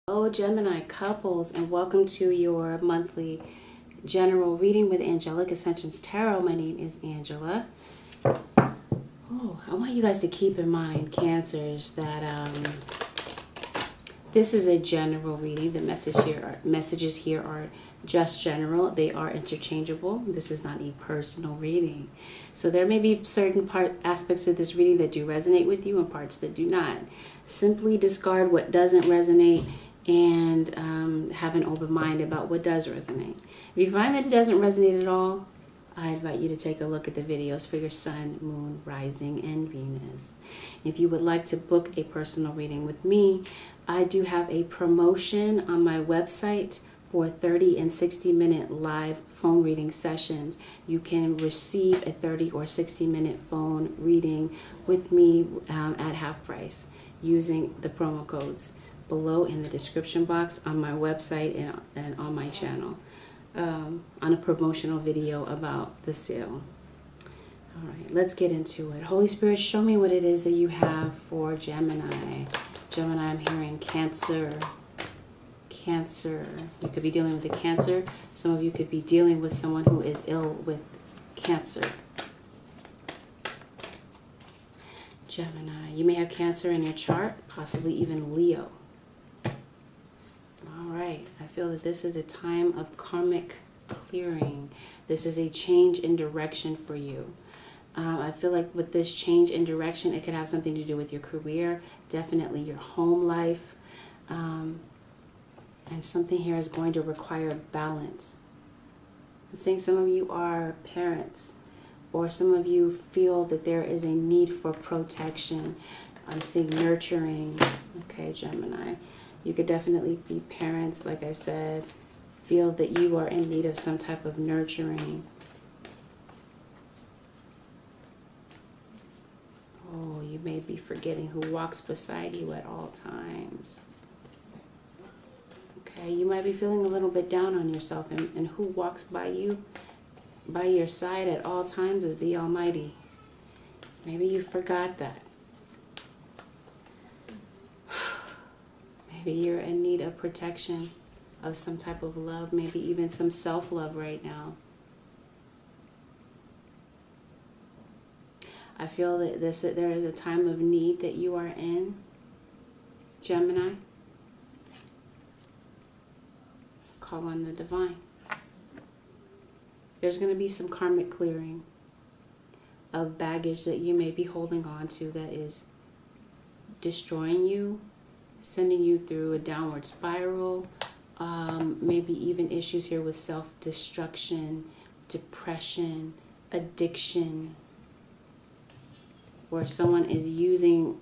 Hello, Gemini couples, and welcome to your monthly general reading with Angelic Ascensions Tarot. My name is Angela. Oh, I want you guys to keep in mind, Cancers, that this is a general reading. The messages here are just general. They are interchangeable. This is not a personal reading. So there may be certain aspects of this reading that do resonate with you and parts that do not. Simply discard what doesn't resonate and have an open mind about what does resonate. If you find that it doesn't resonate at all, I invite you to take a look at the videos for your sun, moon, rising, and Venus. If you would like to book a personal reading with me, I do have a promotion on my website for 30 and 60-minute live phone reading sessions. You can receive a 30 or 60-minute phone reading with me at half price using the promo codes below in the description box on my website and on my channel on a promotional video about the sale. All right, let's get into it. Holy Spirit, show me what it is that you have for Gemini. Gemini, I'm hearing Cancer. Cancer. You could be dealing with a Cancer. Some of you could be dealing with someone who is ill with Cancer. Gemini, you may have Cancer in your chart, possibly even Leo. All right, I feel that this is a time of karmic clearing. This is a change in direction for you. I feel like with this change in direction, it could have something to do with your career, definitely your home life. And something here is going to require balance. I'm saying some of you are parents, or some of you feel that there is a need for protection. I'm seeing nurturing. Okay, Gemini. You could definitely be parents, like I said, feel that you are in need of some type of nurturing. Oh, you may be forgetting who walks beside you at all times. Okay, you might be feeling a little bit down on yourself, and who walks by you, by your side at all times is the Almighty. Maybe you forgot that. Maybe you're in need of protection, of some type of love, maybe even some self-love right now. I feel that there is a time of need that you are in, Gemini. Call on the divine. There's going to be some karmic clearing of baggage that you may be holding on to that is destroying you, sending you through a downward spiral, maybe even issues here with self-destruction, depression, addiction, where someone is using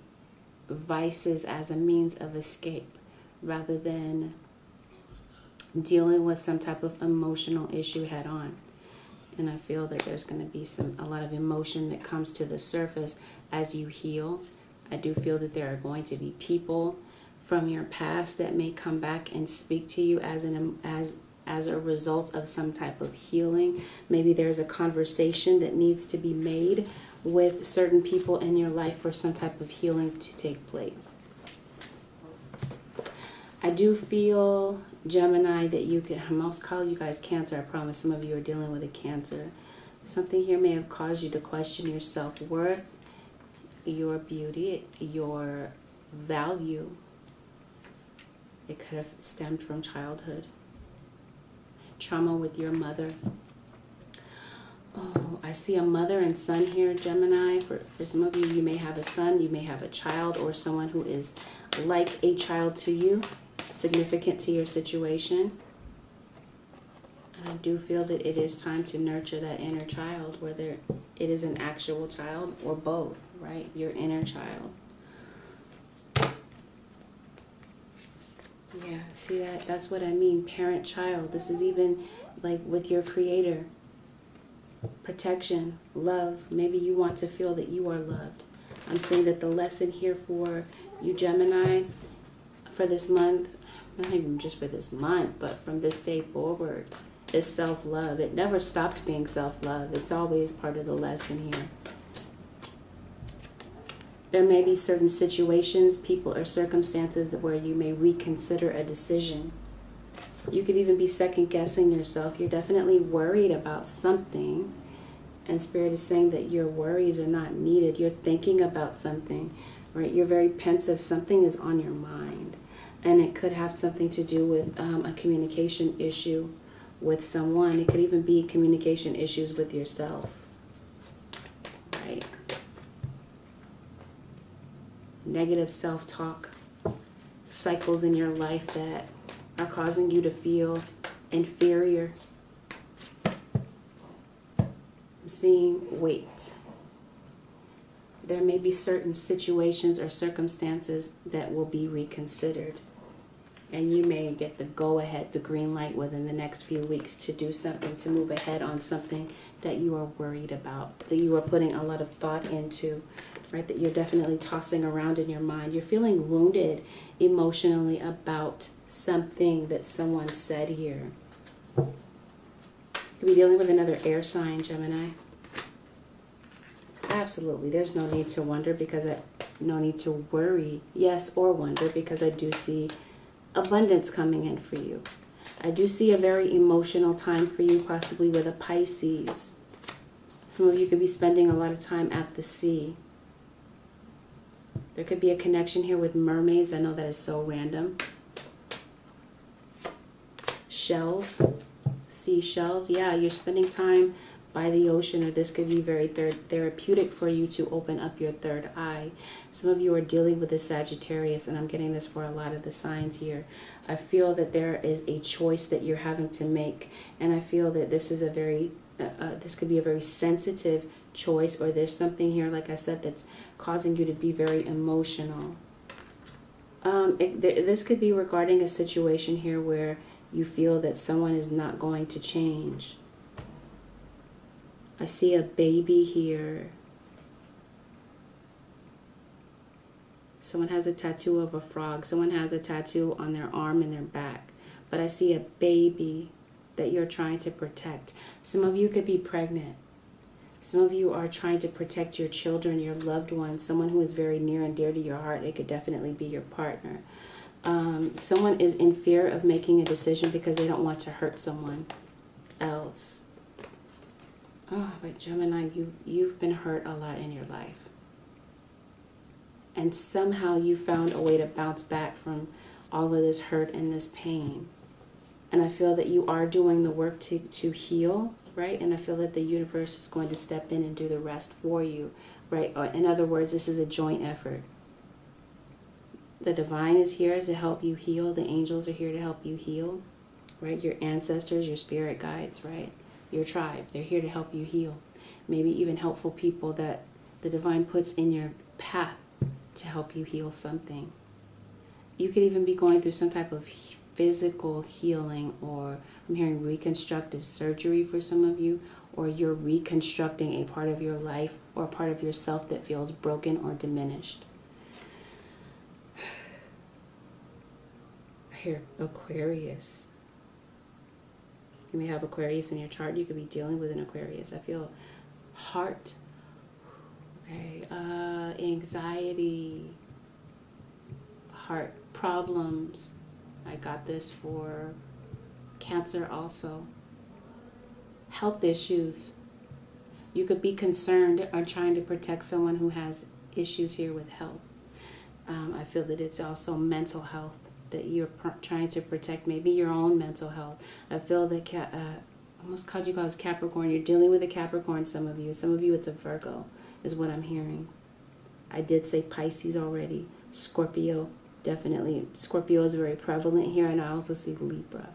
vices as a means of escape rather than dealing with some type of emotional issue head on. And I feel that there's going to be a lot of emotion that comes to the surface as you heal. I do feel that there are going to be people from your past that may come back and speak to you as a result of some type of healing. Maybe there's a conversation that needs to be made with certain people in your life for some type of healing to take place. I do feel, Gemini, that you could, I must call you guys Cancer. I promise some of you are dealing with a Cancer. Something here may have caused you to question your self-worth, your beauty, your value. It could have stemmed from childhood. Trauma with your mother. Oh, I see a mother and son here, Gemini. For some of you, you may have a son, you may have a child, or someone who is like a child to you, significant to your situation. And I do feel that it is time to nurture that inner child, whether it is an actual child or both, right? Your inner child. Yeah, see that? That's what I mean, parent-child. This is even like with your creator. Protection, love. Maybe you want to feel that you are loved. I'm saying that the lesson here for you, Gemini, for this month, not even just for this month, but from this day forward, is self-love. It never stopped being self-love. It's always part of the lesson here. There may be certain situations, people, or circumstances where you may reconsider a decision. You could even be second guessing yourself. You're definitely worried about something. And Spirit is saying that your worries are not needed. You're thinking about something, right? You're very pensive. Something is on your mind. And it could have something to do with a communication issue with someone. It could even be communication issues with yourself, right? Negative self-talk, cycles in your life that are causing you to feel inferior. I'm seeing weight. There may be certain situations or circumstances that will be reconsidered. And you may get the go-ahead, the green light within the next few weeks to do something, to move ahead on something that you are worried about, that you are putting a lot of thought into, right? That you're definitely tossing around in your mind. You're feeling wounded emotionally about something that someone said here. You could be dealing with another air sign, Gemini. Absolutely. There's no need to wonder no need to worry, yes, or wonder, because I do see abundance coming in for you. I do see a very emotional time for you, possibly with a Pisces. Some of you could be spending a lot of time at the sea. There could be a connection here with mermaids. I know that is so random. Shells, seashells. Yeah, you're spending time by the ocean, or this could be very therapeutic for you to open up your third eye. Some of you are dealing with a Sagittarius, and I'm getting this for a lot of the signs here. I feel that there is a choice that you're having to make, and I feel that this is a very, this could be a very sensitive choice, or there's something here, like I said, that's causing you to be very emotional. This could be regarding a situation here where you feel that someone is not going to change. I see a baby here. Someone has a tattoo of a frog. Someone has a tattoo on their arm and their back. But I see a baby that you're trying to protect. Some of you could be pregnant. Some of you are trying to protect your children, your loved ones, someone who is very near and dear to your heart. It could definitely be your partner. Someone is in fear of making a decision because they don't want to hurt someone else. Oh, but Gemini, you've been hurt a lot in your life. And somehow you found a way to bounce back from all of this hurt and this pain. And I feel that you are doing the work to heal, right? And I feel that the universe is going to step in and do the rest for you, right? Or in other words, this is a joint effort. The divine is here to help you heal. The angels are here to help you heal, right? Your ancestors, your spirit guides, right? Your tribe, they're here to help you heal. Maybe even helpful people that the divine puts in your path to help you heal something. You could even be going through some type of physical healing, or I'm hearing reconstructive surgery for some of you, or you're reconstructing a part of your life or a part of yourself that feels broken or diminished. I hear Aquarius. You may have Aquarius in your chart. You could be dealing with an Aquarius. I feel heart, okay, anxiety, heart problems. I got this for Cancer also. Health issues. You could be concerned or trying to protect someone who has issues here with health. I feel that it's also mental health that you're trying to protect, maybe your own mental health. I feel that almost called you guys Capricorn. You're dealing with a Capricorn, some of you. Some of you it's a Virgo is what I'm hearing. I did say Pisces already. Scorpio, definitely. Scorpio is very prevalent here, and I also see Libra.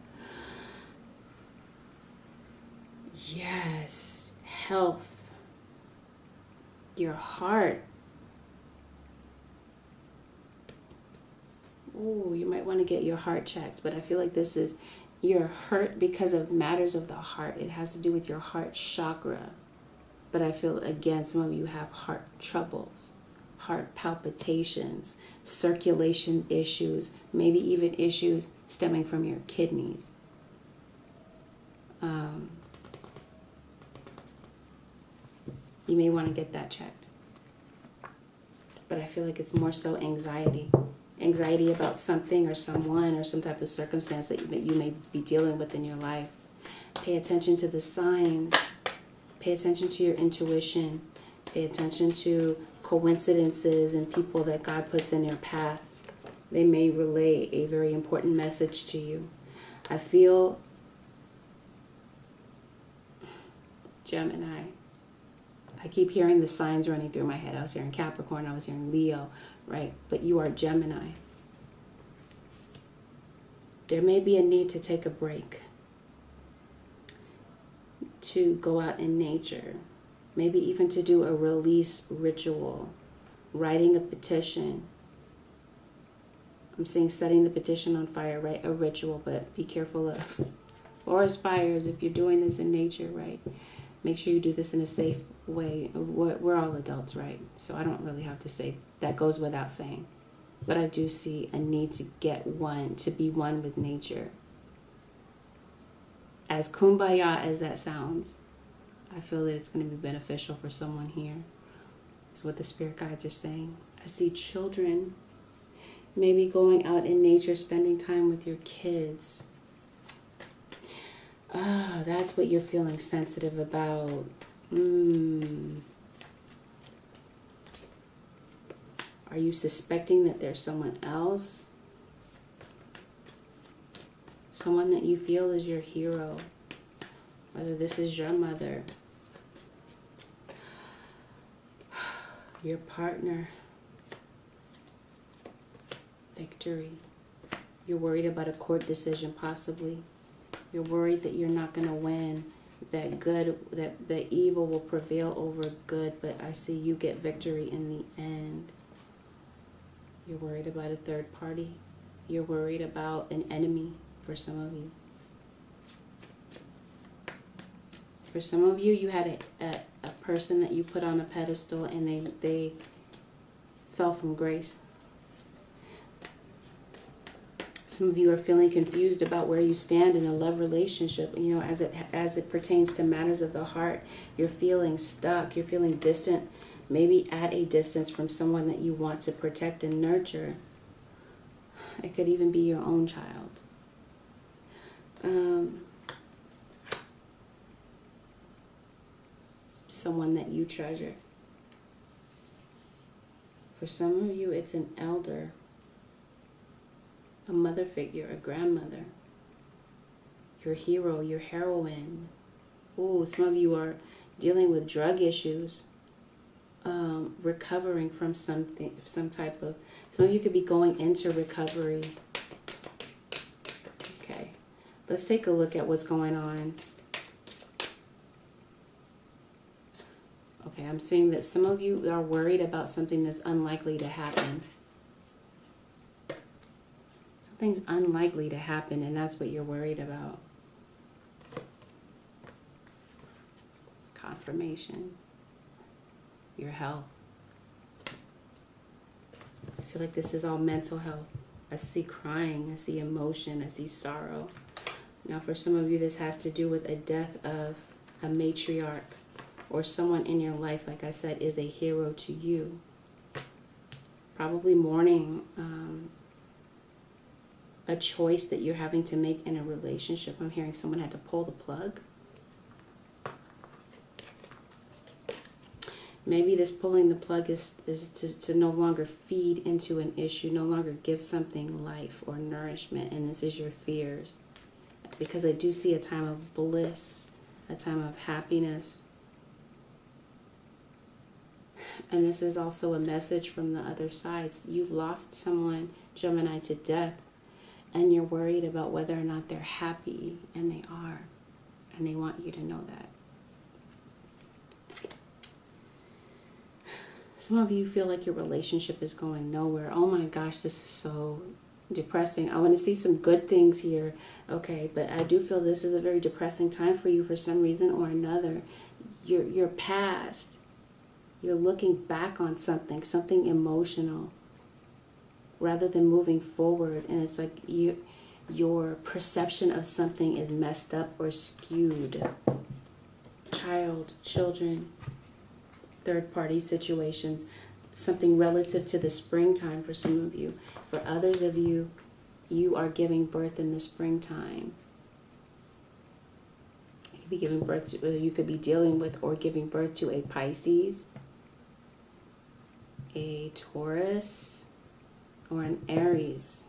Yes, health. Your heart. Oh, you might want to get your heart checked, but I feel like this is you're hurt because of matters of the heart. It has to do with your heart chakra. But I feel, again, some of you have heart troubles, heart palpitations, circulation issues, maybe even issues stemming from your kidneys. You may want to get that checked. but I feel like it's more so anxiety. Anxiety about something or someone or some type of circumstance that you may be dealing with in your life. Pay attention to the signs. Pay attention to your intuition. Pay attention to coincidences and people that God puts in your path. They may relay a very important message to you. I feel, Gemini, I keep hearing the signs running through my head. I was hearing Capricorn, I was hearing Leo, right? But you are Gemini. There may be a need to take a break, to go out in nature, maybe even to do a release ritual, writing a petition. I'm saying setting the petition on fire, right? A ritual, but be careful of forest fires if you're doing this in nature, right? Make sure you do this in a safe way. We're all adults, right? So I don't really have to say, that goes without saying. But I do see a need to get one, to be one with nature. As kumbaya as that sounds, I feel that it's going to be beneficial for someone here. Is what the spirit guides are saying. I see children maybe going out in nature, spending time with your kids. Ah, that's what you're feeling sensitive about. Are you suspecting that there's someone else? Someone that you feel is your hero. Whether this is your mother, your partner. Victory. You're worried about a court decision, possibly. You're worried that you're not going to win, that the evil will prevail over good, but I see you get victory in the end. You're worried about a third party. You're worried about an enemy for some of you. For some of you, you had a person that you put on a pedestal and they fell from grace. Some of you are feeling confused about where you stand in a love relationship. You know, as it pertains to matters of the heart, you're feeling stuck. You're feeling distant, maybe at a distance from someone that you want to protect and nurture. It could even be your own child. Someone that you treasure. For some of you, it's an elder. A mother figure, a grandmother, your hero, your heroine. Ooh, some of you are dealing with drug issues, recovering from something, some of you could be going into recovery. Okay, let's take a look at what's going on. Okay, I'm seeing that some of you are worried about something that's unlikely to happen. Something's unlikely to happen, and that's what you're worried about. Confirmation. Your health. I feel like this is all mental health. I see crying. I see emotion. I see sorrow. Now, for some of you, this has to do with a death of a matriarch or someone in your life, like I said, is a hero to you. Probably mourning a choice that you're having to make in a relationship. I'm hearing someone had to pull the plug. Maybe this pulling the plug is to no longer feed into an issue, no longer give something life or nourishment, and this is your fears. Because I do see a time of bliss, a time of happiness. And this is also a message from the other side. You lost someone, Gemini, to death, and you're worried about whether or not they're happy, and they are. And they want you to know that. Some of you feel like your relationship is going nowhere. Oh my gosh, this is so depressing. I want to see some good things here. Okay, but I do feel this is a very depressing time for you for some reason or another. Your past. You're looking back on something emotional, rather than moving forward. And it's like your perception of something is messed up or skewed. Children, third-party situations. something relative to the springtime for some of you. For others of you, you are giving birth in the springtime. You could be giving birth to, or you could be dealing with or giving birth to a Pisces, a Taurus, or an Aries.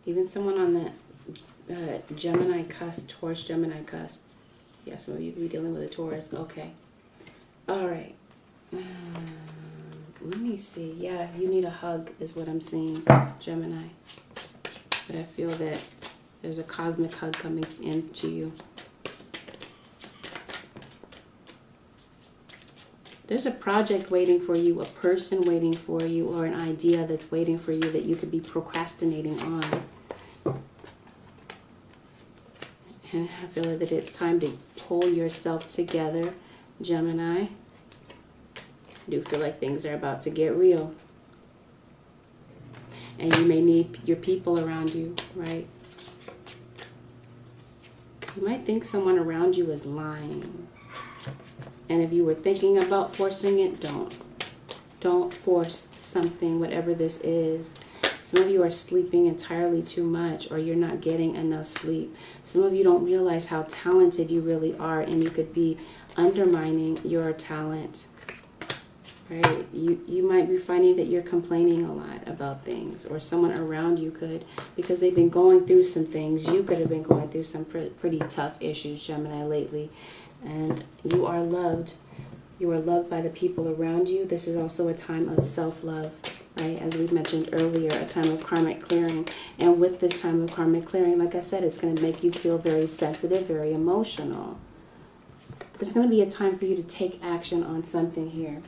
Even someone on that Gemini cusp, Taurus Gemini cusp. Yeah, some of you could be dealing with a Taurus. Okay. All right. Let me see. Yeah, you need a hug is what I'm seeing, Gemini. But I feel that there's a cosmic hug coming into you. There's a project waiting for you, a person waiting for you, or an idea that's waiting for you that you could be procrastinating on. And I feel that it's time to pull yourself together, Gemini. I do feel like things are about to get real. And you may need your people around you, right? You might think someone around you is lying. And if you were thinking about forcing it, don't. Don't force something, whatever this is. Some of you are sleeping entirely too much, or you're not getting enough sleep. Some of you don't realize how talented you really are, and you could be undermining your talent. Right? You might be finding that you're complaining a lot about things, or someone around you could, because they've been going through some things. You could have been going through some pretty tough issues, Gemini, lately. And you are loved. You are loved by the people around you. This is also a time of self-love, right? As we mentioned earlier, a time of karmic clearing. And with this time of karmic clearing, like I said, it's going to make you feel very sensitive, very emotional. There's going to be a time for you to take action on something here.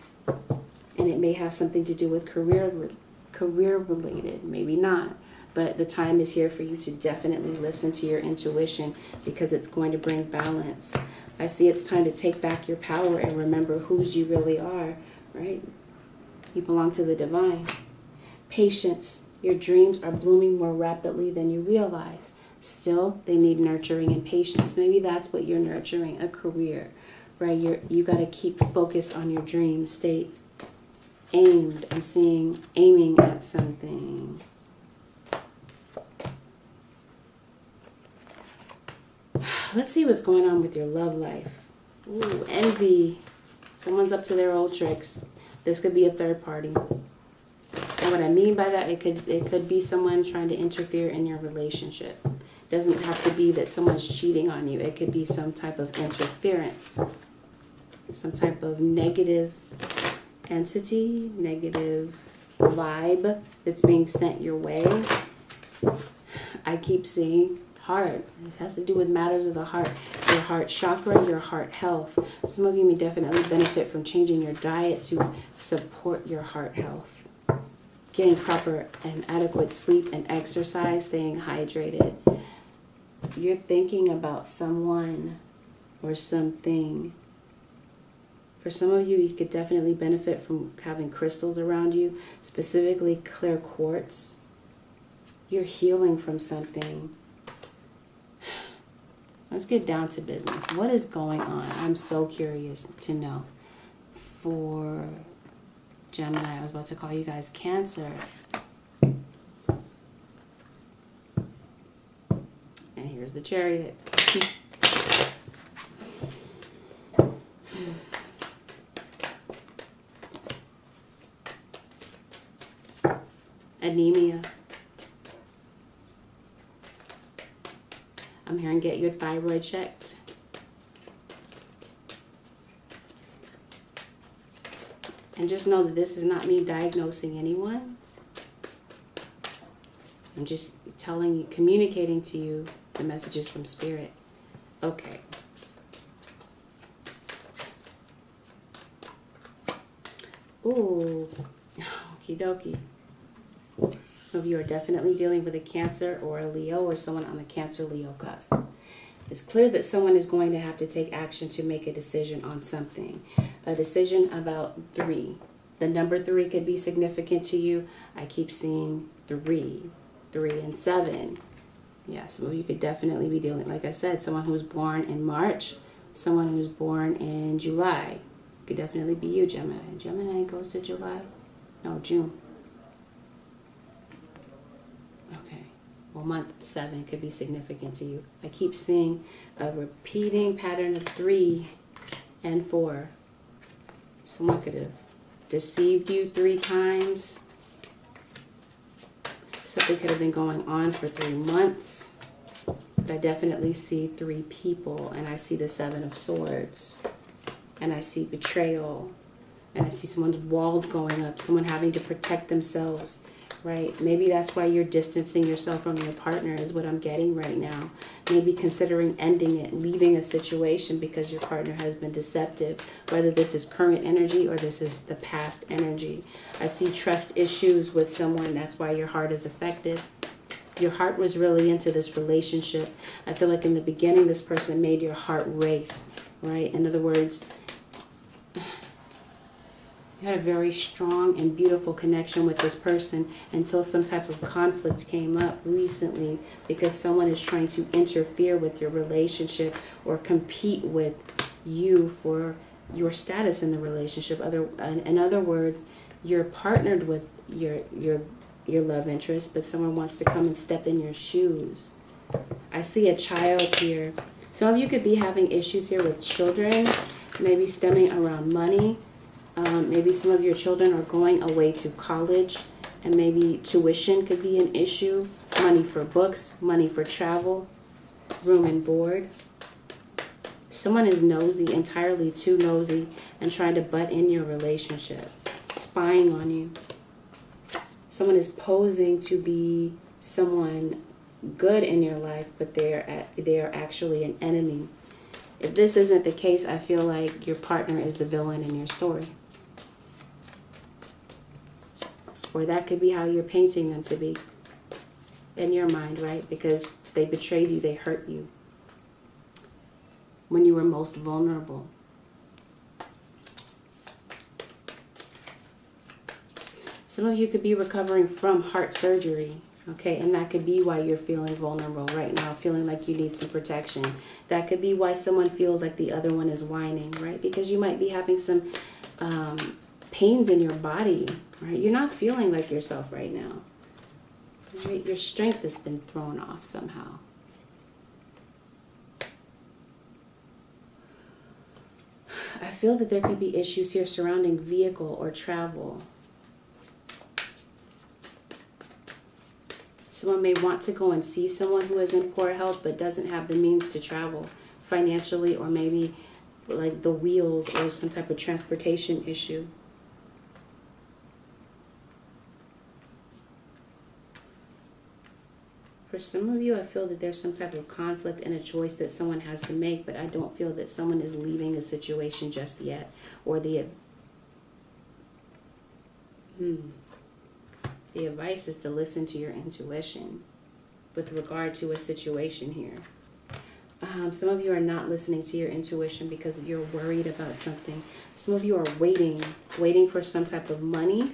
And it may have something to do with career related, maybe not. But the time is here for you to definitely listen to your intuition, because it's going to bring balance. I see it's time to take back your power and remember whose you really are, right? You belong to the divine. Patience. Your dreams are blooming more rapidly than you realize. Still, they need nurturing and patience. Maybe that's what you're nurturing, a career, right? You got to keep focused on your dreams. Stay aimed. I'm seeing aiming at something. Let's see what's going on with your love life. Ooh, envy. Someone's up to their old tricks. This could be a third party. And what I mean by that, it could be someone trying to interfere in your relationship. It doesn't have to be that someone's cheating on you. It could be some type of interference. Some type of negative entity, negative vibe that's being sent your way. I keep seeing heart. It has to do with matters of the heart. Your heart chakra, your heart health. Some of you may definitely benefit from changing your diet to support your heart health. Getting proper and adequate sleep and exercise, staying hydrated. You're thinking about someone or something. For some of you, you could definitely benefit from having crystals around you, specifically clear quartz. You're healing from something. Let's get down to business. What is going on? I'm so curious to know. For Gemini, I was about to call you guys Cancer. And here's the Chariot. Anemia. I'm here and get your thyroid checked. And just know that this is not me diagnosing anyone. I'm just telling you, communicating to you the messages from Spirit. Okay. Ooh, okie dokie. Some of you are definitely dealing with a Cancer or a Leo, or someone on the Cancer-Leo cusp. It's clear that someone is going to have to take action to make a decision on something. A decision about 3. The number 3 could be significant to you. I keep seeing 3 and 7. Yeah, some of you could definitely be dealing, like I said, someone who's born in March, someone who's born in July. Could definitely be you, Gemini. Gemini goes to July. No, June. Okay. Well, month 7 could be significant to you. I keep seeing a repeating pattern of 3 and 4. Someone could have deceived you 3 times. Something could have been going on for 3 months. But I definitely see 3 people, and I see the 7 of Swords. And I see betrayal. And I see someone's walls going up, someone having to protect themselves, right? Maybe that's why you're distancing yourself from your partner is what I'm getting right now. Maybe considering ending it, leaving a situation because your partner has been deceptive, whether this is current energy or this is the past energy. I see trust issues with someone. That's why your heart is affected. Your heart was really into this relationship. I feel like in the beginning, this person made your heart race, right? In other words, you had a very strong and beautiful connection with this person until some type of conflict came up recently because someone is trying to interfere with your relationship or compete with you for your status in the relationship. In other words, you're partnered with your love interest, but someone wants to come and step in your shoes. I see a child here. Some of you could be having issues here with children, maybe stemming around money. Maybe some of your children are going away to college, and maybe tuition could be an issue. Money for books, money for travel, room and board. Someone is nosy, entirely too nosy, and trying to butt in your relationship, spying on you. Someone is posing to be someone good in your life, but they are actually an enemy. If this isn't the case, I feel like your partner is the villain in your story. Or that could be how you're painting them to be in your mind, right? Because they betrayed you, they hurt you when you were most vulnerable. Some of you could be recovering from heart surgery, okay? And that could be why you're feeling vulnerable right now, feeling like you need some protection. That could be why someone feels like the other one is whining, right? Because you might be having some pains in your body, right? You're not feeling like yourself right now. Right? Your strength has been thrown off somehow. I feel that there could be issues here surrounding vehicle or travel. Someone may want to go and see someone who is in poor health but doesn't have the means to travel financially, or maybe like the wheels or some type of transportation issue. For some of you, I feel that there's some type of conflict and a choice that someone has to make, but I don't feel that someone is leaving a situation just yet, or the advice is to listen to your intuition with regard to a situation here. Some of you are not listening to your intuition because you're worried about something. Some of you are waiting for some type of money.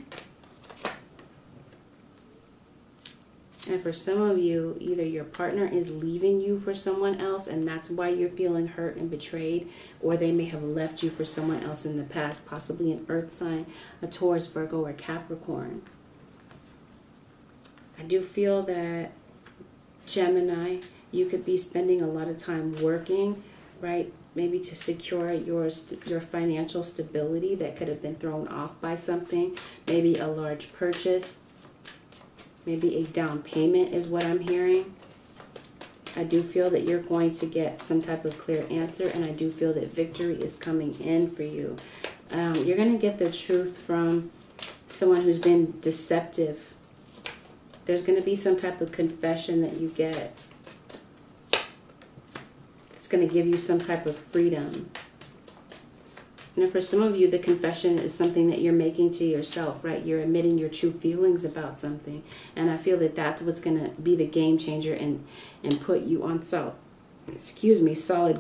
And for some of you, either your partner is leaving you for someone else, and that's why you're feeling hurt and betrayed, or they may have left you for someone else in the past, possibly an earth sign, a Taurus, Virgo, or Capricorn. I do feel that, Gemini, you could be spending a lot of time working, right? Maybe to secure your financial stability that could have been thrown off by something. Maybe a large purchase. Maybe a down payment is what I'm hearing. I do feel that you're going to get some type of clear answer, and I do feel that victory is coming in for you. You're going to get the truth from someone who's been deceptive. There's going to be some type of confession that you get. It's going to give you some type of freedom. And for some of you, the confession is something that you're making to yourself, right? You're admitting your true feelings about something. And I feel that that's what's going to be the game changer and put you on solid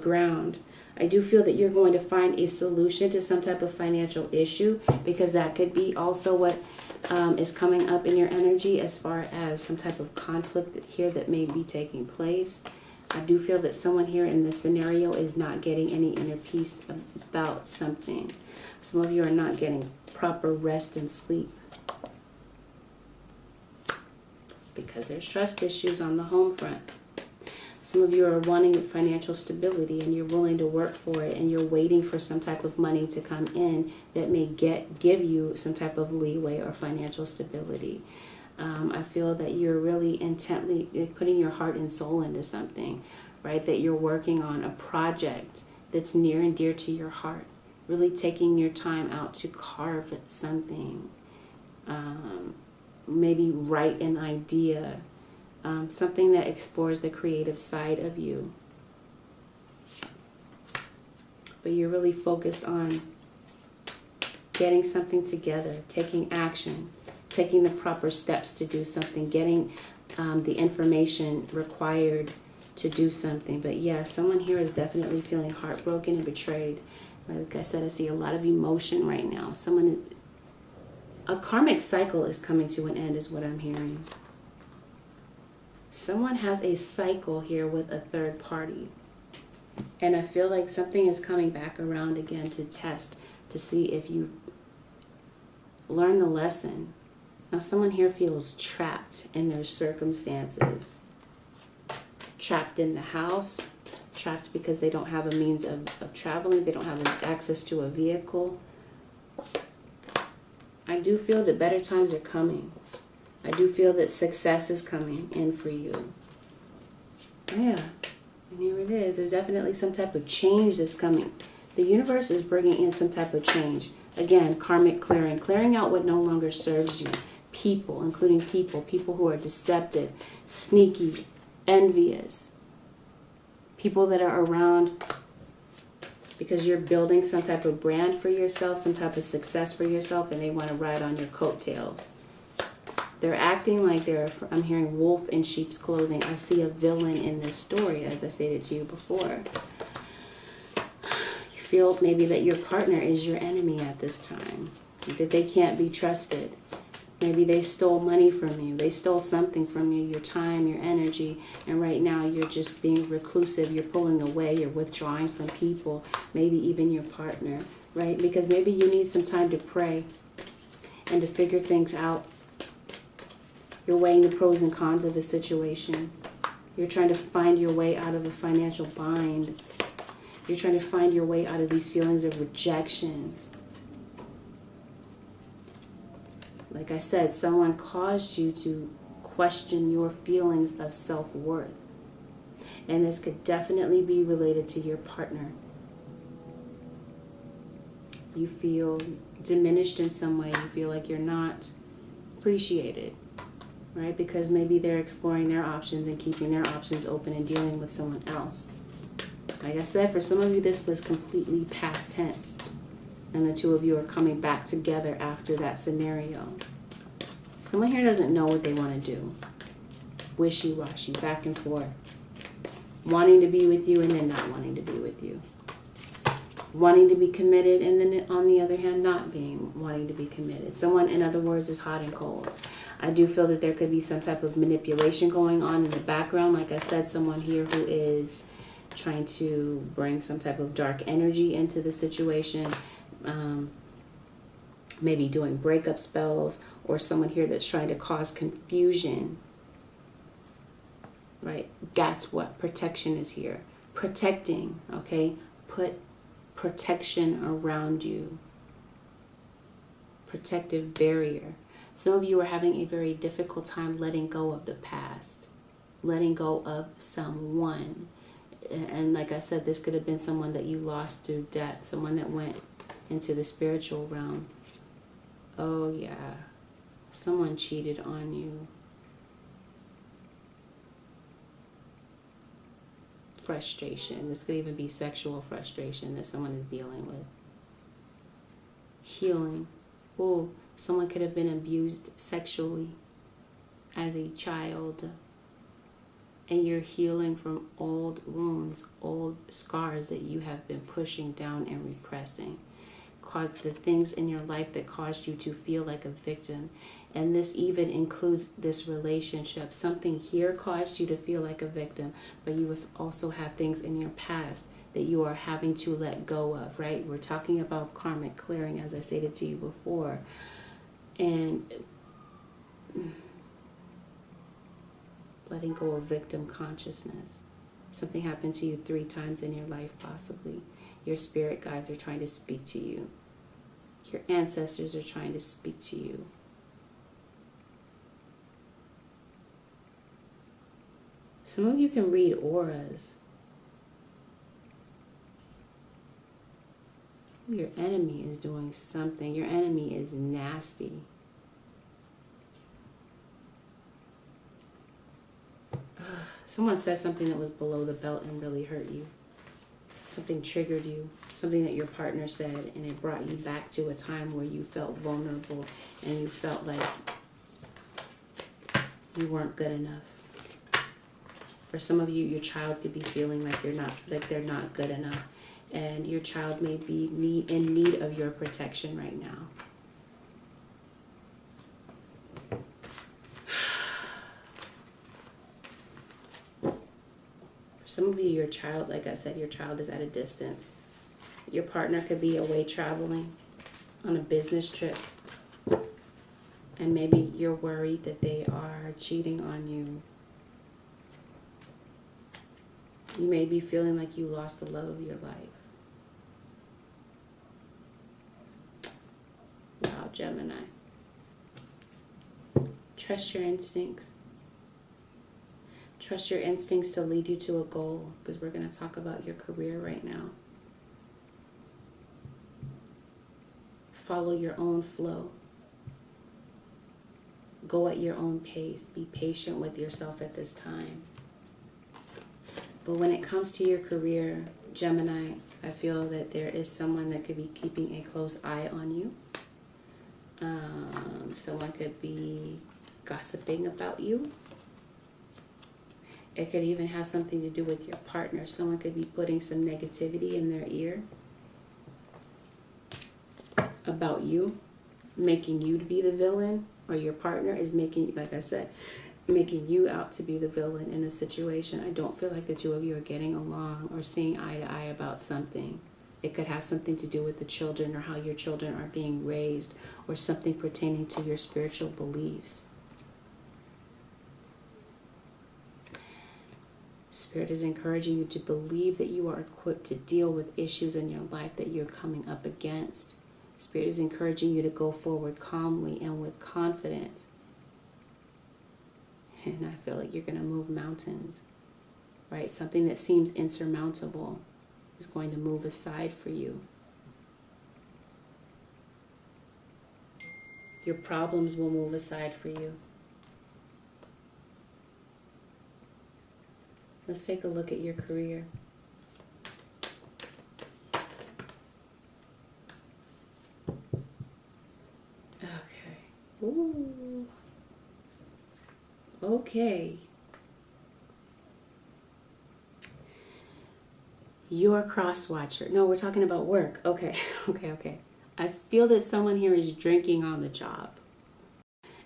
ground. I do feel that you're going to find a solution to some type of financial issue, because that could be also what is coming up in your energy as far as some type of conflict here that may be taking place. I do feel that someone here in this scenario is not getting any inner peace about something. Some of you are not getting proper rest and sleep because there's trust issues on the home front. Some of you are wanting financial stability and you're willing to work for it, and you're waiting for some type of money to come in that may give you some type of leeway or financial stability. I feel that you're really intently putting your heart and soul into something, right? That you're working on a project that's near and dear to your heart. Really taking your time out to carve something. Maybe write an idea. Something that explores the creative side of you. But you're really focused on getting something together, taking action, taking the proper steps to do something, getting the information required to do something. But yeah, someone here is definitely feeling heartbroken and betrayed. Like I said, I see a lot of emotion right now. A karmic cycle is coming to an end is what I'm hearing. Someone has a cycle here with a third party. And I feel like something is coming back around again to test, to see if you learn the lesson. Now, someone here feels trapped in their circumstances. Trapped in the house. Trapped because they don't have a means of traveling. They don't have access to a vehicle. I do feel that better times are coming. I do feel that success is coming in for you. Yeah, and here it is. There's definitely some type of change that's coming. The universe is bringing in some type of change. Again, karmic clearing. Clearing out what no longer serves you. People, including people who are deceptive, sneaky, envious. People that are around because you're building some type of brand for yourself, some type of success for yourself, and they want to ride on your coattails. They're acting like I'm hearing wolf in sheep's clothing. I see a villain in this story, as I stated to you before. You feel maybe that your partner is your enemy at this time, that they can't be trusted. Maybe they stole money from you. They stole something from you, your time, your energy, and right now you're just being reclusive. You're pulling away. You're withdrawing from people, maybe even your partner, right? Because maybe you need some time to pray and to figure things out. You're weighing the pros and cons of a situation. You're trying to find your way out of a financial bind. You're trying to find your way out of these feelings of rejection. Like I said, someone caused you to question your feelings of self-worth. And this could definitely be related to your partner. You feel diminished in some way. You feel like you're not appreciated. Right? Because maybe they're exploring their options and keeping their options open and dealing with someone else. Like I said, for some of you, this was completely past tense. And the two of you are coming back together after that scenario. Someone here doesn't know what they want to do. Wishy-washy, back and forth. Wanting to be with you and then not wanting to be with you. Wanting to be committed and then on the other hand, not wanting to be committed. Someone, in other words, is hot and cold. I do feel that there could be some type of manipulation going on in the background. Like I said, someone here who is trying to bring some type of dark energy into the situation. Maybe doing breakup spells, or someone here that's trying to cause confusion. Right? That's what protection is here. Protecting, okay? Put protection around you. Protective barrier. Some of you are having a very difficult time letting go of the past, letting go of someone. And like I said, this could have been someone that you lost through death, someone that went into the spiritual realm. Oh yeah, someone cheated on you. Frustration. This could even be sexual frustration that someone is dealing with. Healing. Oh, someone could have been abused sexually as a child. And you're healing from old wounds, old scars that you have been pushing down and repressing. caused the things in your life that caused you to feel like a victim. And this even includes this relationship. Something here caused you to feel like a victim, but you have also had things in your past that you are having to let go of, right? We're talking about karmic clearing, as I stated to you before. And letting go of victim consciousness. Something happened to you 3 times in your life, possibly. Your spirit guides are trying to speak to you. Your ancestors are trying to speak to you. Some of you can read auras. Your enemy is doing something. Your enemy is nasty. Someone said something that was below the belt and really hurt you. Something triggered you. Something that your partner said, and it brought you back to a time where you felt vulnerable and you felt like you weren't good enough. For some of you, your child could be feeling like they're not good enough, and your child may be in need of your protection right now. For some of you, your child, like I said, your child is at a distance. Your partner could be away traveling on a business trip, and maybe you're worried that they are cheating on you. You may be feeling like you lost the love of your life. Wow, Gemini. Trust your instincts. Trust your instincts to lead you to a goal, because we're going to talk about your career right now. Follow your own flow. Go at your own pace. Be patient with yourself at this time. But when it comes to your career, Gemini, I feel that there is someone that could be keeping a close eye on you. Someone could be gossiping about you. It could even have something to do with your partner. Someone could be putting some negativity in their ear about you, making you to be the villain, or your partner is making, like I said, making you out to be the villain in a situation. I don't feel like the two of you are getting along or seeing eye to eye about something. It could have something to do with the children, or how your children are being raised, or something pertaining to your spiritual beliefs. Spirit is encouraging you to believe that you are equipped to deal with issues in your life that you're coming up against. Spirit is encouraging you to go forward calmly and with confidence. And I feel like you're going to move mountains, right? Something that seems insurmountable is going to move aside for you. Your problems will move aside for you. Let's take a look at your career. Okay. Ooh. Okay. You're a cross watcher. No, we're talking about work. Okay. Okay. I feel that someone here is drinking on the job.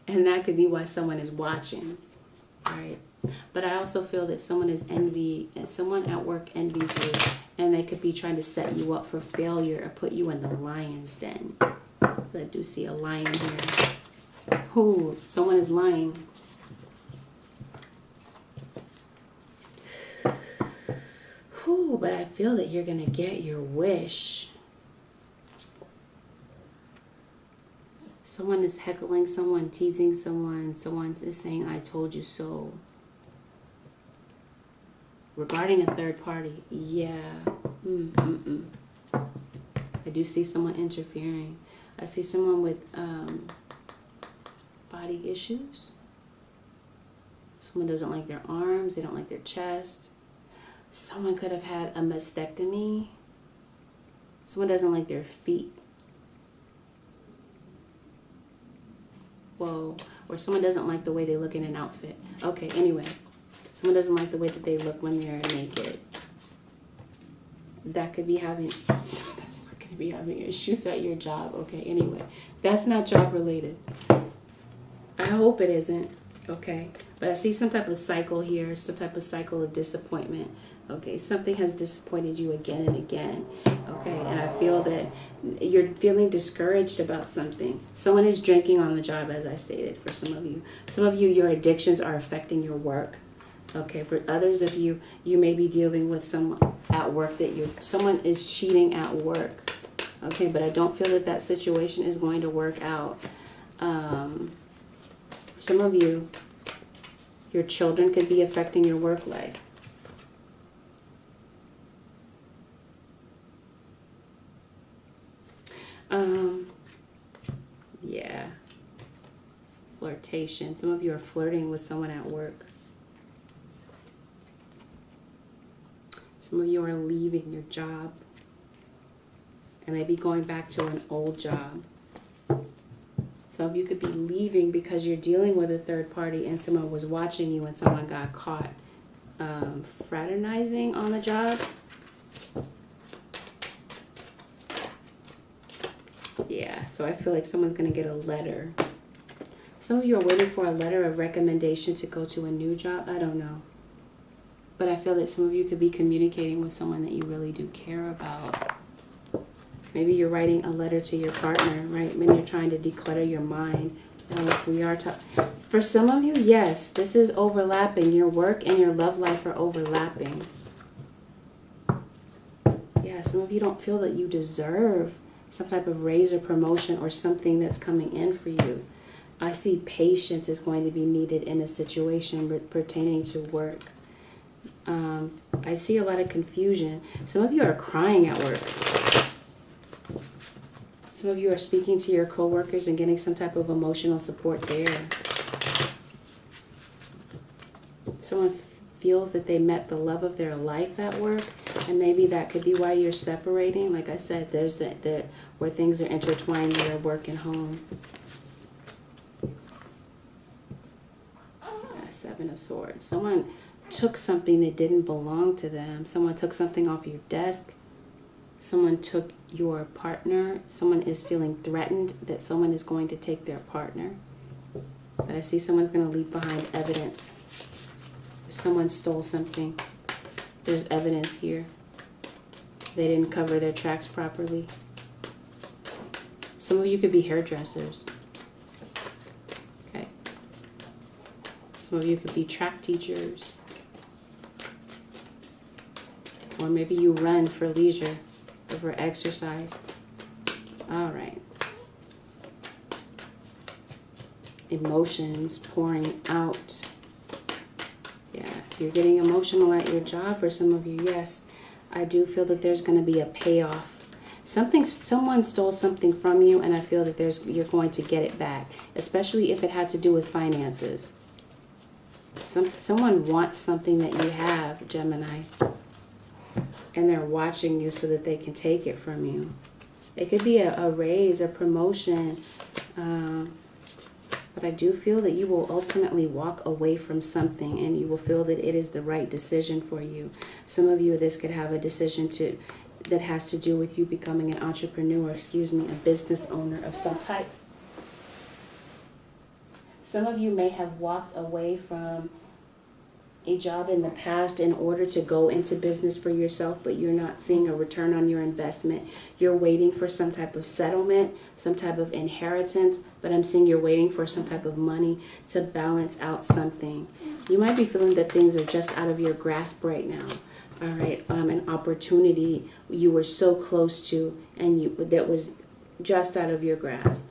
And that could be why someone is watching. Right? But I also feel that someone at work envies you, and they could be trying to set you up for failure or put you in the lion's den. I do see a lion here. Who? Someone is lying. Whew, but I feel that you're going to get your wish. Someone is heckling someone, teasing someone. Someone is saying, I told you so. Regarding a third party, yeah. I do see someone interfering. I see someone with body issues. Someone doesn't like their arms. They don't like their chest. Someone could have had a mastectomy. Someone doesn't like their feet. Whoa. Or someone doesn't like the way they look in an outfit. Okay, anyway. Someone doesn't like the way that they look when they're naked. That could be having... That's not going Maybe having issues at your job. Okay, anyway, that's not job related. I hope it isn't. Okay, but I see some type of cycle here, some type of cycle of disappointment. Okay, something has disappointed you again and again. Okay, and I feel that you're feeling discouraged about something. Someone is drinking on the job, as I stated, for some of you. Some of you, your addictions are affecting your work. Okay, for others of you, you may be dealing with someone at work someone is cheating at work. Okay, but I don't feel that situation is going to work out. For some of you, your children could be affecting your work life. Yeah. Flirtation. Some of you are flirting with someone at work. Some of you are leaving your job and maybe going back to an old job. Some of you could be leaving because you're dealing with a third party and someone was watching you and someone got caught fraternizing on the job. Yeah, so I feel like someone's going to get a letter. Some of you are waiting for a letter of recommendation to go to a new job. I don't know. But I feel that some of you could be communicating with someone that you really do care about. Maybe you're writing a letter to your partner, right? When you're trying to declutter your mind. For some of you, yes, this is overlapping. Your work and your love life are overlapping. Yeah, some of you don't feel that you deserve some type of raise or promotion or something that's coming in for you. I see patience is going to be needed in a situation pertaining to work. I see a lot of confusion. Some of you are crying at work. Some of you are speaking to your coworkers and getting some type of emotional support there. Someone feels that they met the love of their life at work, and maybe that could be why you're separating. Like I said, there's where things are intertwined, where work and home. Seven of Swords. Someone took something that didn't belong to them. Someone took something off your desk. Someone took your partner. Someone is feeling threatened that someone is going to take their partner. But I see someone's going to leave behind evidence. If someone stole something, there's evidence here. They didn't cover their tracks properly. Some of you could be hairdressers. Okay. Some of you could be track teachers. Or maybe you run for leisure or for exercise. All right. Emotions pouring out. Yeah, you're getting emotional at your job for some of you. Yes, I do feel that there's going to be a payoff. Someone stole something from you, and I feel that you're going to get it back, especially if it had to do with finances. Someone wants something that you have, Gemini, and they're watching you so that they can take it from you. It could be a raise, a promotion, but I do feel that you will ultimately walk away from something and you will feel that it is the right decision for you. Some of you, this could have a decision that has to do with you becoming an entrepreneur, a business owner of some type. Some of you may have walked away from a job in the past in order to go into business for yourself, but you're not seeing a return on your investment. You're waiting for some type of settlement, some type of inheritance, but I'm seeing you're waiting for some type of money to balance out something. You might be feeling that things are just out of your grasp right now. All right, an opportunity you were so close to and that was just out of your grasp.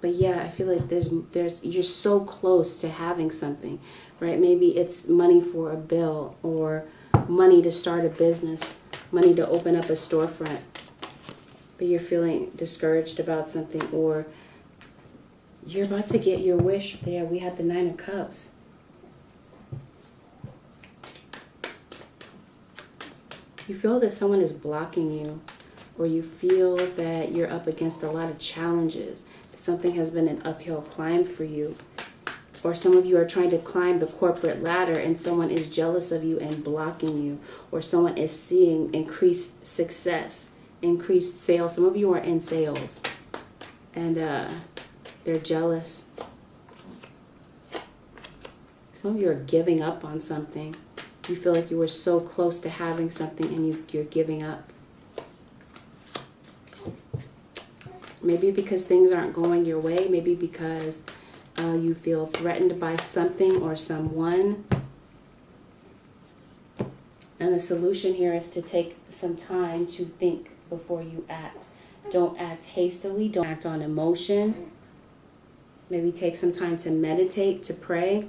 But yeah, I feel like you're so close to having something, right? Maybe it's money for a bill or money to start a business, money to open up a storefront. But you're feeling discouraged about something, or you're about to get your wish. There, we had the Nine of Cups. You feel that someone is blocking you, or you feel that you're up against a lot of challenges. Something has been an uphill climb for you. Or some of you are trying to climb the corporate ladder and someone is jealous of you and blocking you. Or someone is seeing increased success increased sales. Some of you are in sales, and they're jealous. Some of you are giving up on something. You feel like you were so close to having something and you're giving up. Maybe because things aren't going your way. Maybe because you feel threatened by something or someone. And the solution here is to take some time to think before you act. Don't act hastily. Don't act on emotion. Maybe take some time to meditate, to pray,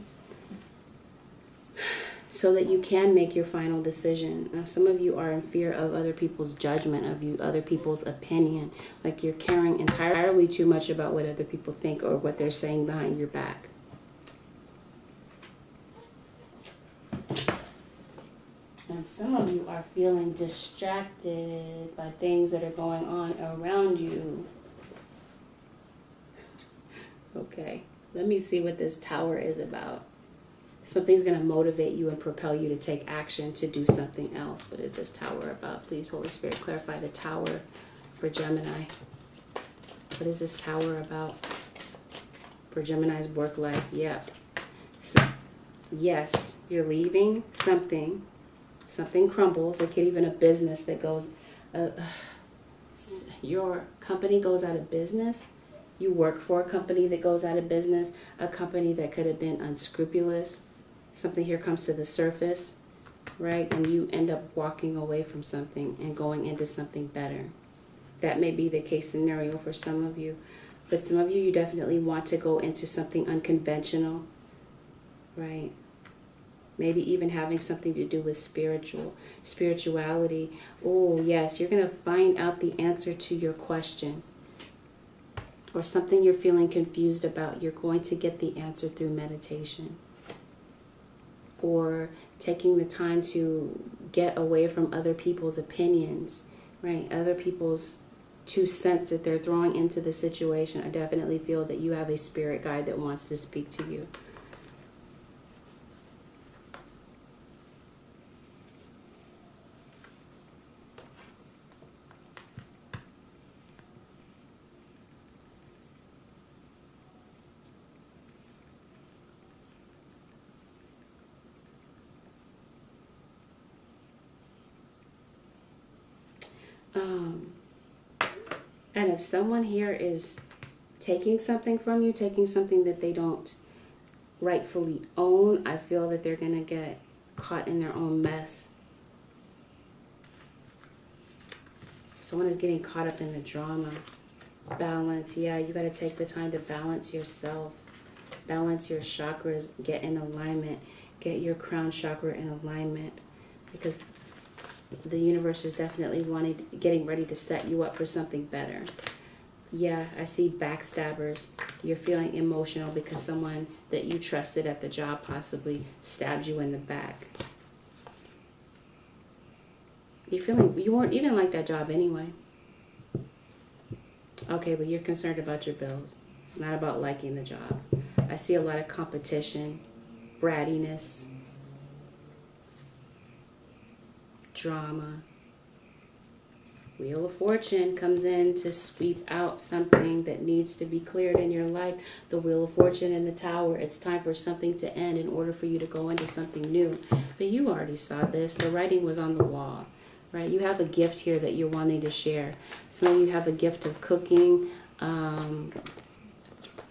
so that you can make your final decision. Now, some of you are in fear of other people's judgment of you, other people's opinion. Like you're caring entirely too much about what other people think or what they're saying behind your back. And some of you are feeling distracted by things that are going on around you. Okay, let me see what this Tower is about. Something's going to motivate you and propel you to take action to do something else. What is this Tower about? Please, Holy Spirit, clarify the Tower for Gemini. What is this Tower about for Gemini's work life? Yep. So, yes, you're leaving something. Something crumbles. Like even a business that goes, your company goes out of business. You work for a company that goes out of business. A company that could have been unscrupulous. Something here comes to the surface, right? And you end up walking away from something and going into something better. That may be the case scenario for some of you. But some of you, you definitely want to go into something unconventional, right? Maybe even having something to do with spirituality. Oh, yes, you're going to find out the answer to your question. Or something you're feeling confused about. You're going to get the answer through meditation. Or taking the time to get away from other people's opinions, right? Other people's 2 cents that they're throwing into the situation. I definitely feel that you have a spirit guide that wants to speak to you. And if someone here is taking something from you, taking something that they don't rightfully own, I feel that they're going to get caught in their own mess. Someone is getting caught up in the drama. Balance. Yeah, you got to take the time to balance yourself. Balance your chakras. Get in alignment. Get your crown chakra in alignment. Because the universe is definitely getting ready to set you up for something better. Yeah, I see backstabbers. You're feeling emotional because someone that you trusted at the job possibly stabbed you in the back. You're feeling, you weren't even like that job anyway. Okay, but you're concerned about your bills, not about liking the job. I see a lot of competition, brattiness, drama. Wheel of Fortune comes in to sweep out something that needs to be cleared in your life. The Wheel of Fortune and the Tower. It's time for something to end in order for you to go into something new. But you already saw this. The writing was on the wall, right? You have a gift here that you're wanting to share. Some of you have a gift of cooking,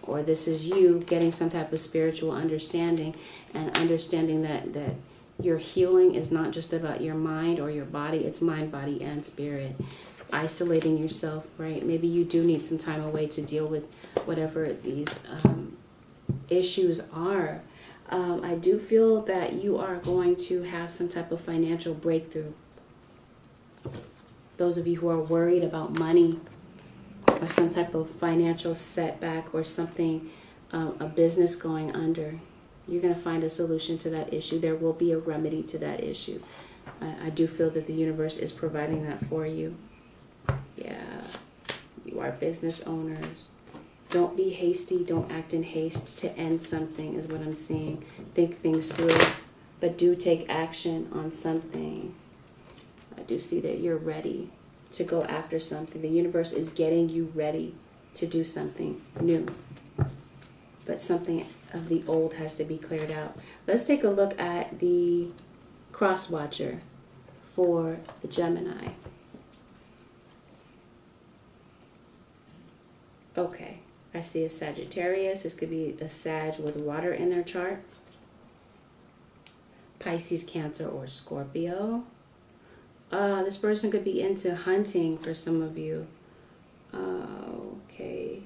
or this is you getting some type of spiritual understanding and understanding that your healing is not just about your mind or your body. It's mind, body, and spirit. Isolating yourself, right? Maybe you do need some time away to deal with whatever these issues are. I do feel that you are going to have some type of financial breakthrough. Those of you who are worried about money or some type of financial setback or something, a business going under, you're going to find a solution to that issue. There will be a remedy to that issue. I do feel that the universe is providing that for you. Yeah, you are business owners. Don't be hasty. Don't act in haste to end something is what I'm seeing. Think things through, but do take action on something. I do see that you're ready to go after something. The universe is getting you ready to do something new. But something of the old has to be cleared out. Let's take a look at the cross watcher for the Gemini. Okay, I see a Sagittarius. This could be a Sag with water in their chart. Pisces, Cancer, or Scorpio. This person could be into hunting for some of you. Okay.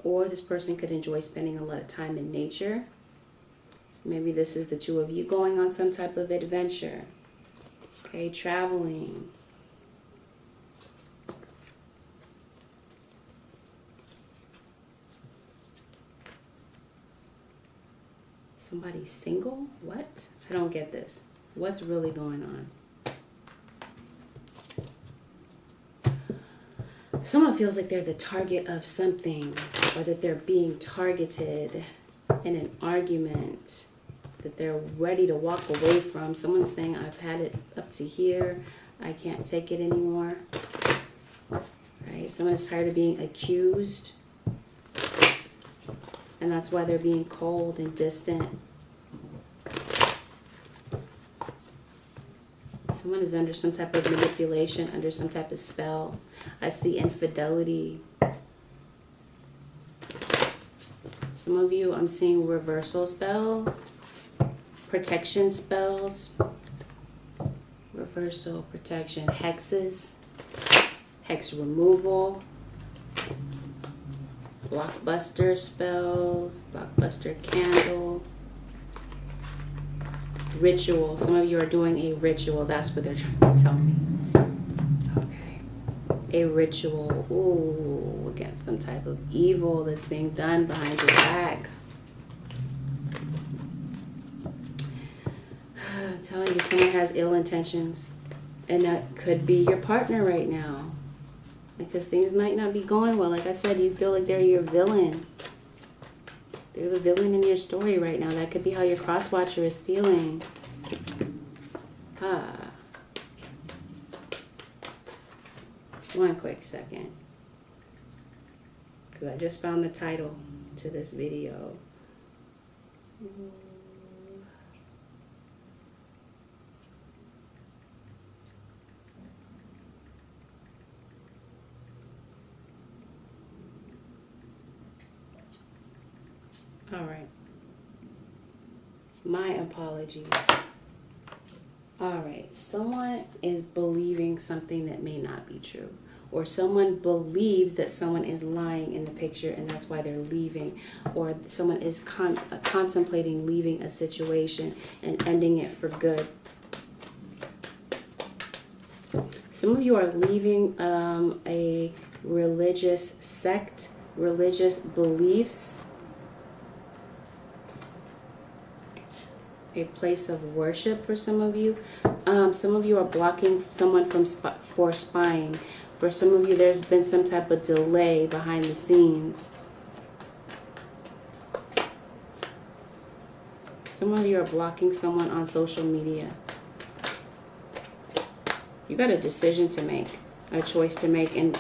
Or this person could enjoy spending a lot of time in nature. Maybe this is the two of you going on some type of adventure. Okay, traveling. Somebody's single? What? I don't get this. What's really going on? Someone feels like they're the target of something, or that they're being targeted in an argument that they're ready to walk away from. Someone's saying, I've had it up to here. I can't take it anymore. Right? Someone's tired of being accused. And that's why they're being cold and distant. Someone is under some type of manipulation, under some type of spell. I see infidelity. Some of you, I'm seeing reversal spells, protection spells, reversal, protection, hexes, hex removal, blockbuster spells, blockbuster candle, ritual. Some of you are doing a ritual. That's what they're trying to tell me. Okay. A ritual. Ooh, against some type of evil that's being done behind your back. I'm telling you, someone has ill intentions. And that could be your partner right now. Because things might not be going well. Like I said, you feel like they're your villain. They're the villain in your story right now. That could be how your cross watcher is feeling. One quick second. Because I just found the title to this video. All right. My apologies. All right. Someone is believing something that may not be true. Or someone believes that someone is lying in the picture and that's why they're leaving. Or someone is contemplating leaving a situation and ending it for good. Some of you are leaving a religious sect, religious beliefs, a place of worship for some of you. Some of you are blocking someone for spying. For some of you, there's been some type of delay behind the scenes. Some of you are blocking someone on social media. You got a decision to make, a choice to make, and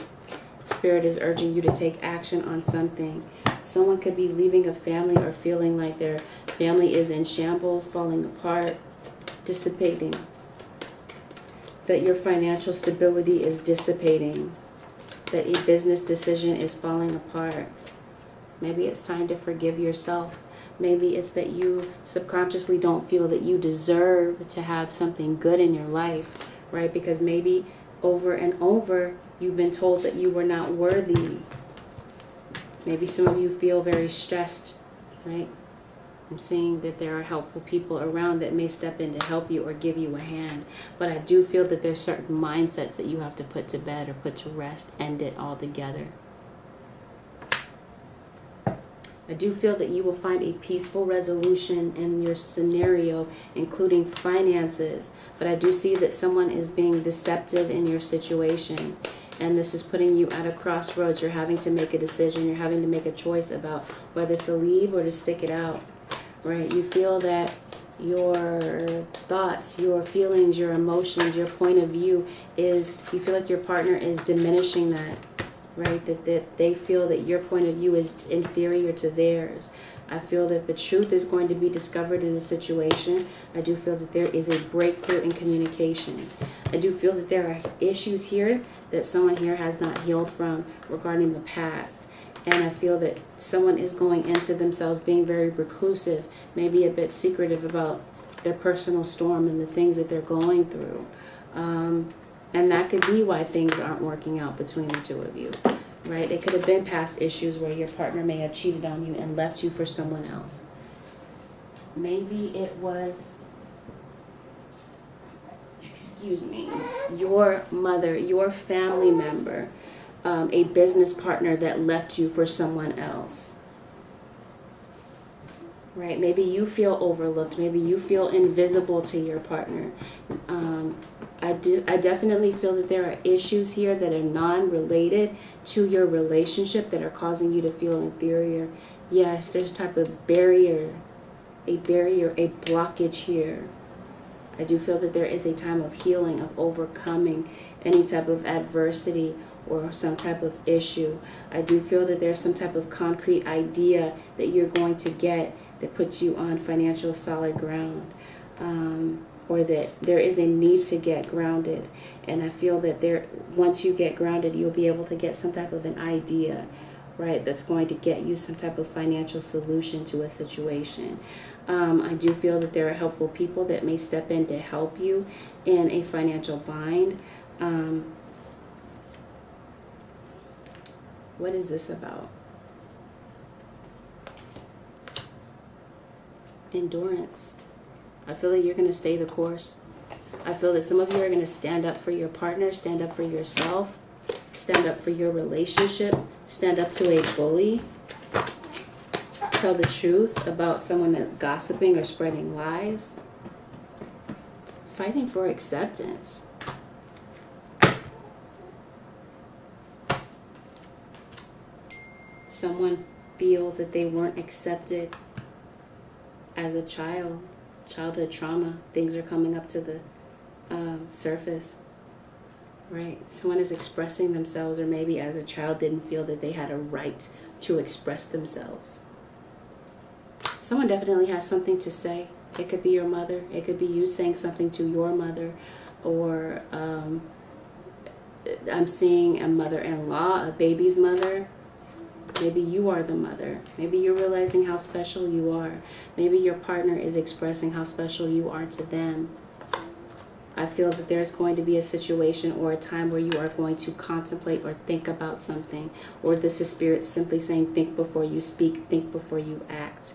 Spirit is urging you to take action on something. Someone could be leaving a family or feeling like their family is in shambles, falling apart, dissipating. That your financial stability is dissipating. That a business decision is falling apart. Maybe it's time to forgive yourself. Maybe it's that you subconsciously don't feel that you deserve to have something good in your life, right? Because maybe over and over you've been told that you were not worthy. Maybe some of you feel very stressed, right? I'm seeing that there are helpful people around that may step in to help you or give you a hand. But I do feel that there's certain mindsets that you have to put to bed or put to rest, end it altogether. I do feel that you will find a peaceful resolution in your scenario, including finances. But I do see that someone is being deceptive in your situation. And this is putting you at a crossroads. You're having to make a decision. You're having to make a choice about whether to leave or to stick it out. Right? You feel that your thoughts, your feelings, your emotions, your point of view is, you feel like your partner is diminishing that, right? That they feel that your point of view is inferior to theirs. I feel that the truth is going to be discovered in a situation. I do feel that there is a breakthrough in communication. I do feel that there are issues here that someone here has not healed from regarding the past. And I feel that someone is going into themselves being very reclusive, maybe a bit secretive about their personal storm and the things that they're going through. And that could be why things aren't working out between the two of you, right? It could have been past issues where your partner may have cheated on you and left you for someone else. Maybe it was, your mother, your family member, a business partner that left you for someone else. Right? Maybe you feel overlooked. Maybe you feel invisible to your partner. I definitely feel that there are issues here that are non-related to your relationship that are causing you to feel inferior. Yes, there's type of a blockage here. I do feel that there is a time of healing, of overcoming any type of adversity or some type of issue. I do feel that there's some type of concrete idea that you're going to get that puts you on financial solid ground, or that there is a need to get grounded. And I feel that once you get grounded, you'll be able to get some type of an idea, right, that's going to get you some type of financial solution to a situation. I do feel that there are helpful people that may step in to help you in a financial bind. What is this about? Endurance. I feel that you're going to stay the course. I feel that some of you are going to stand up for your partner, stand up for yourself, stand up for your relationship, stand up to a bully, tell the truth about someone that's gossiping or spreading lies, fighting for acceptance. Someone feels that they weren't accepted as a child, childhood trauma, things are coming up to the surface, right? Someone is expressing themselves, or maybe as a child didn't feel that they had a right to express themselves. Someone definitely has something to say. It could be your mother, it could be you saying something to your mother, or I'm seeing a mother-in-law, a baby's mother. Maybe you are the mother. Maybe you're realizing how special you are. Maybe your partner is expressing how special you are to them. I feel that there's going to be a situation or a time where you are going to contemplate or think about something. Or this is Spirit simply saying, think before you speak, think before you act.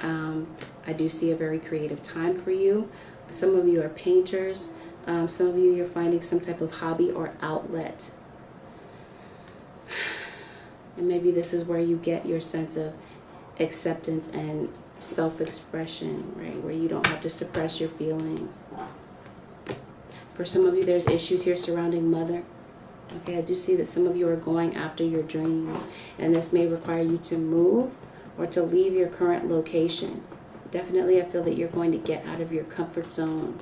I do see a very creative time for you. Some of you are painters. Some of you, you're finding some type of hobby or outlet. And maybe this is where you get your sense of acceptance and self-expression, right? Where you don't have to suppress your feelings. For some of you, there's issues here surrounding mother. Okay, I do see that some of you are going after your dreams. And this may require you to move or to leave your current location. Definitely, I feel that you're going to get out of your comfort zone.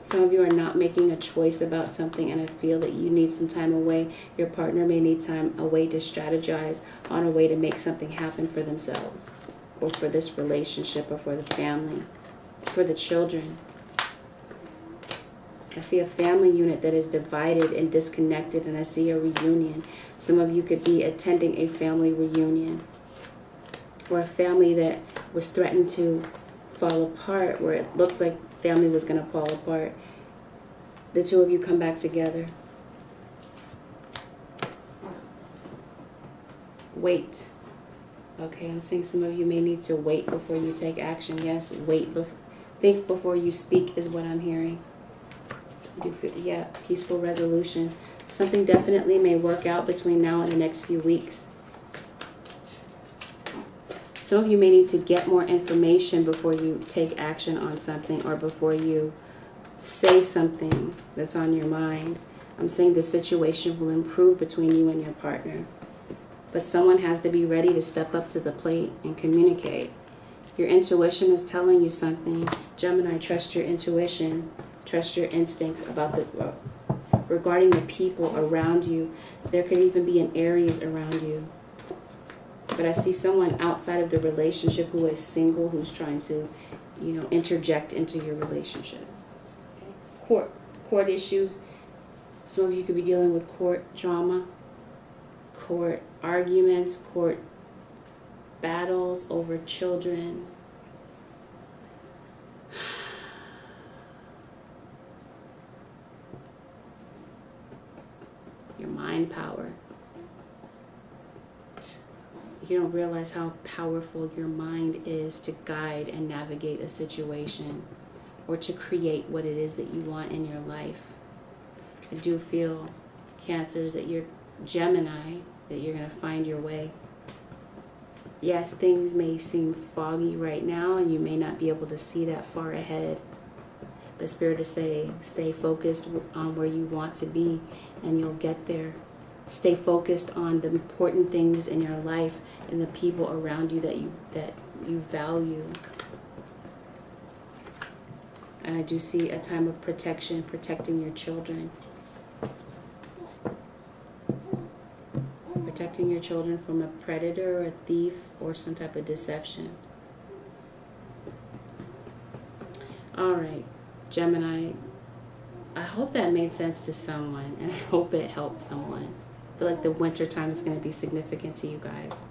Some of you are not making a choice about something, and I feel that you need some time away. Your partner may need time away to strategize on a way to make something happen for themselves, or for this relationship, or for the family, for the children. I see a family unit that is divided and disconnected, and I see a reunion. Some of you could be attending a family reunion, or a family that was threatened to fall apart, where it looked like family was going to fall apart. The two of you come back together. Wait. Okay, I'm saying some of you may need to wait before you take action. Yes, wait. Think before you speak is what I'm hearing. Yeah, peaceful resolution. Something definitely may work out between now and the next few weeks. Some of you may need to get more information before you take action on something, or before you say something that's on your mind. I'm saying the situation will improve between you and your partner. But someone has to be ready to step up to the plate and communicate. Your intuition is telling you something. Gemini, trust your intuition. Trust your instincts about regarding the people around you. There could even be an Aries around you. But I see someone outside of the relationship who is single, who's trying to, interject into your relationship. Court issues. Some of you could be dealing with court drama, court arguments, court battles over children. Your mind power. You don't realize how powerful your mind is to guide and navigate a situation or to create what it is that you want in your life. I do feel, Cancers, that you're Gemini, that you're going to find your way. Yes, things may seem foggy right now and you may not be able to see that far ahead. But Spirit is saying, stay focused on where you want to be and you'll get there. Stay focused on the important things in your life and the people around you that you value. And I do see a time of protection, protecting your children. Protecting your children from a predator or a thief or some type of deception. All right, Gemini, I hope that made sense to someone and I hope it helped someone. I feel like the winter time is going to be significant to you guys.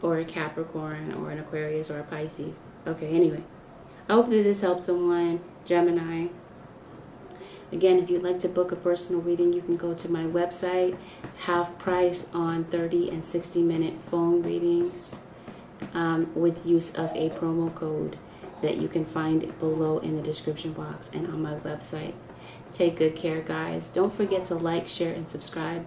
Or a Capricorn or an Aquarius or a Pisces. Okay, anyway. I hope that this helped someone, Gemini. Again, if you'd like to book a personal reading, you can go to my website, half price on 30 and 60-minute phone readings with use of a promo code that you can find below in the description box and on my website. Take good care, guys. Don't forget to like, share, and subscribe.